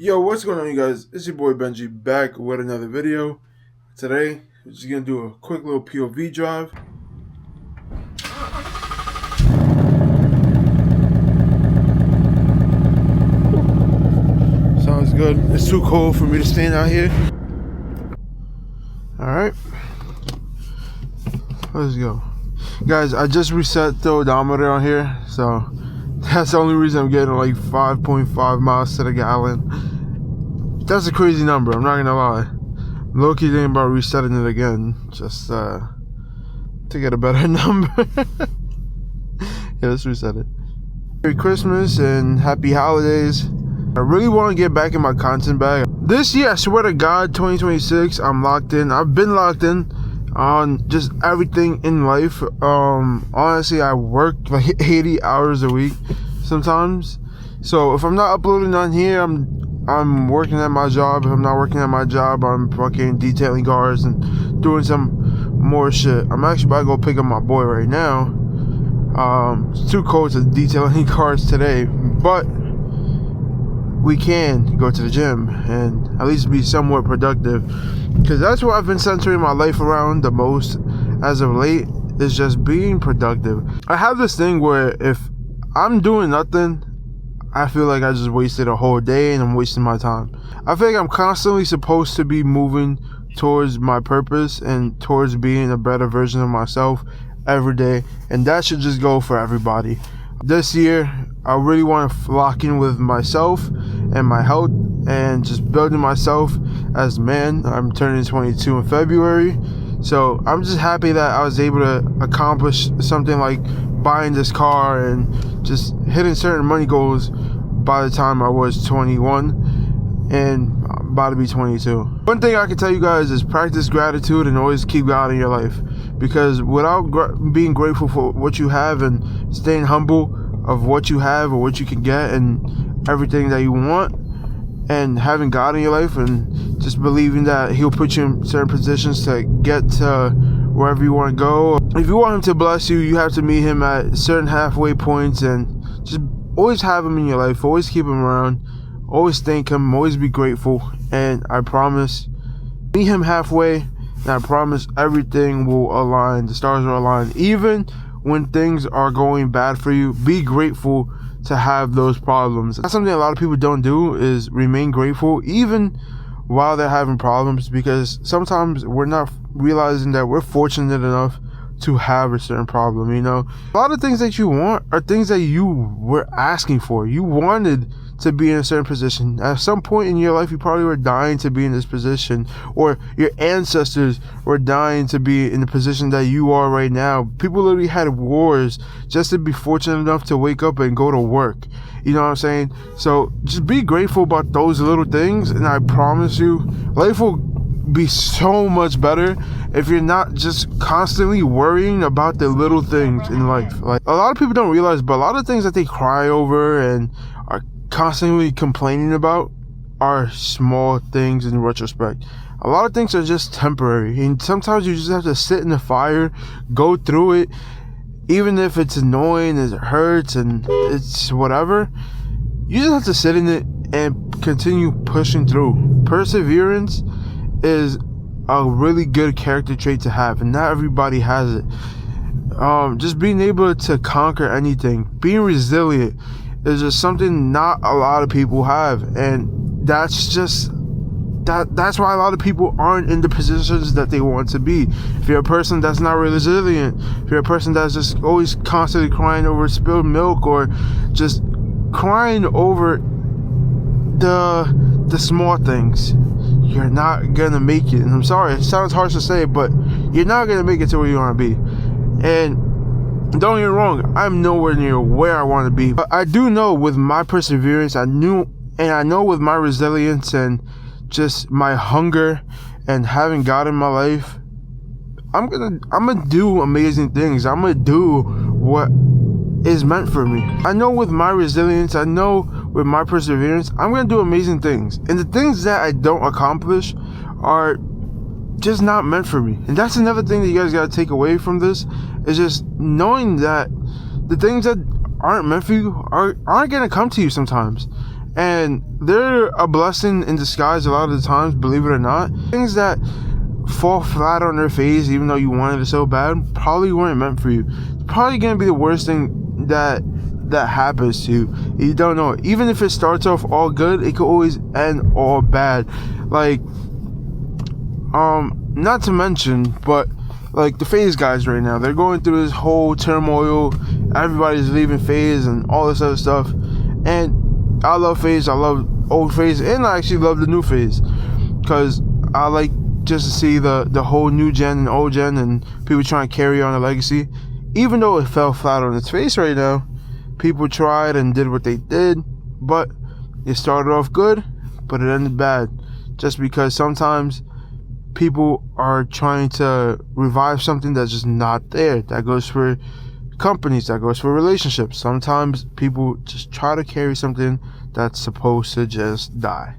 Yo, what's going on, you guys? It's your boy Benji back with another video. Today, we're just gonna do a quick little POV drive. Sounds good. It's too cold for me to stand out here. Alright. Let's go. Guys, I just reset the odometer on here, so that's the only reason I'm getting like 5.5 miles to the gallon. That's a crazy number, I'm not gonna lie. Low-key thinking about resetting it again, just to get a better number. Yeah, let's reset it. Merry Christmas and happy holidays. I really want to get back in my content bag. This year, I swear to God, 2026, I'm locked in. I've been locked in on just everything in life. Honestly, I work like 80 hours a week sometimes. So if I'm not uploading on here, I'm working at my job. If I'm not working at my job, I'm fucking detailing cars and doing some more shit. I'm actually about to go pick up my boy right now. It's too cold to detail any cars today, but we can go to the gym and at least be somewhat productive, because that's what I've been centering my life around the most as of late, is just being productive. I have this thing where if I'm doing nothing, I feel like I just wasted a whole day and I'm wasting my time. I feel like I'm constantly supposed to be moving towards my purpose and towards being a better version of myself every day, and that should just go for everybody. This year, I really want to lock in with myself and my health and just building myself as a man. I'm turning 22 in February, so I'm just happy that I was able to accomplish something like buying this car and just hitting certain money goals by the time I was 21 and I'm about to be 22. One thing I can tell you guys is practice gratitude and always keep God in your life, because without being grateful for what you have and staying humble of what you have or what you can get and everything that you want, and having God in your life and just believing that He'll put you in certain positions to get to wherever you want to go. If you want Him to bless you, you have to meet Him at certain halfway points, and just always have Him in your life, always keep Him around, always thank Him, always be grateful, and I promise, meet Him halfway, and I promise everything will align, the stars will align. Even when things are going bad for you, be grateful to have those problems. That's something a lot of people don't do, is remain grateful even while they're having problems, because sometimes we're not realizing that we're fortunate enough to have a certain problem. You know, a lot of things that you want are things that you were asking for. You wanted to be in a certain position. At some point in your life, you probably were dying to be in this position, or your ancestors were dying to be in the position that you are right now. People literally had wars just to be fortunate enough to wake up and go to work. You know what I'm saying? So just be grateful about those little things, and I promise you, life will be so much better if you're not just constantly worrying about the little things in life. Like, a lot of people don't realize, but a lot of things that they cry over and are constantly complaining about are small things in retrospect. A lot of things are just temporary, and sometimes you just have to sit in the fire, go through it, even if it's annoying, it hurts, and it's whatever. You just have to sit in it and continue pushing through. Perseverance is a really good character trait to have, and not everybody has it. Just being able to conquer anything, being resilient, is just something not a lot of people have, and that's why a lot of people aren't in the positions that they want to be. If you're a person that's not resilient, if you're a person that's just always constantly crying over spilled milk, or just crying over the small things, you're not gonna make it. And I'm sorry, it sounds harsh to say, but you're not gonna make it to where you want to be. And don't get me wrong, I'm nowhere near where I want to be, but I do know with my perseverance, I know with my resilience and just my hunger and having God in my life, I'm gonna do amazing things. I'm gonna do what is meant for me. I know with my resilience, I know with my perseverance, I'm gonna do amazing things. And the things that I don't accomplish are just not meant for me. And that's another thing that you guys gotta take away from this, is just knowing that the things that aren't meant for you aren't gonna come to you sometimes. And they're a blessing in disguise a lot of the times, believe it or not. Things that fall flat on their face, even though you wanted it so bad, probably weren't meant for you. It's probably gonna be the worst thing that happens to you. You don't know. Even if it starts off all good, it could always end all bad. Like, not to mention, but like the FaZe guys right now, they're going through this whole turmoil. Everybody's leaving FaZe and all this other stuff. And I love FaZe. I love old FaZe, and I actually love the new FaZe, because I like just to see the whole new gen and old gen and people trying to carry on the legacy. Even though it fell flat on its face right now, people tried and did what they did, but it started off good, but it ended bad. Just because sometimes people are trying to revive something that's just not there. That goes for companies, that goes for relationships. Sometimes people just try to carry something that's supposed to just die.